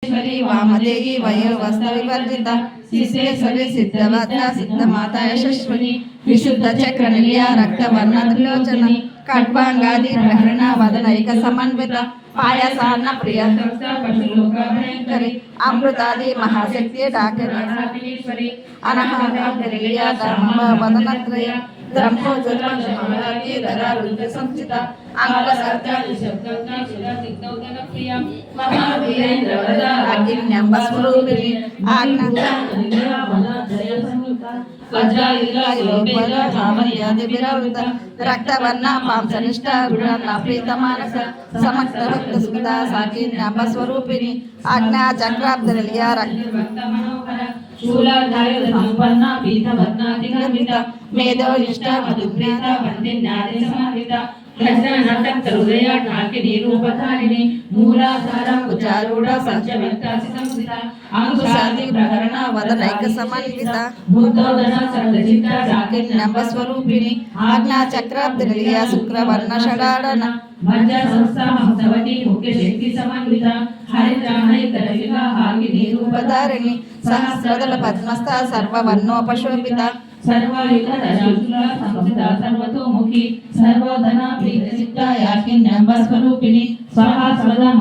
वामदेवी वयोवस्तविवर्जिता सिद्धेश्वरी सिद्धवद्दा सिद्धमाता यशस्विनी विशुद्ध चक्र निलया रक्तवर्ण त्रिलोचन खड्वांगादि प्रहरण वदनैक समन्वित पायसान्न प्रिय पशुलोकभयंकरी अमृतादि महाशक्ति डाकिनी अनहनिलया धर्म वदनत्रय ब्रह्मोज्ज्वलमहाराजी धरा रुद्र संचिता अंगसत्यादि शब्दंगा शिला सिद्धौदन प्रिया महावीरेंद्र वरदा अग्निंब स्वरूपिणी आज्ञा जय संयुक्ता वज्रायुध सामर्यादि विरावृता रक्तवर्ण पांसनिष्ठ गुणना प्रीत मानस समस्त भक्त सुखदा साकिन्यंब स्वरूपिणी आज्ञा चक्राब्दलिया रक्त मनोहर शूलाधायुध संपन्न पीतवत्नादिगर्भिता मेधो निष्ठ मधुप्रीत वंदिन्यादि समाहिता हृदय ढाकिनी रूपधारिणी मूलाधार उच्चारूढ़ पंचवित्तासि संस्थिता अंकुशादि प्रहरण वदनैक समन्वित बुद्धोदन सर्वचित्ता साकिन्यंब स्वरूपिणी आज्ञा चक्राब्दलिया शुक्रवर्ण षडाडन मज्ज संस्था हंसवती मुख्य शक्ति समन्विता हरिद्राणैकरशिला हाकिनी रूपधारिणी सहस्रदल पद्मस्था सर्ववर्णोपशोभिता सर्वायुधरशूला संस्थिता सर्वतोमुखी सर्वोधना प्रीतचित्ता याकिन्यंब स्वरूपिणी स्वाहा स्वदा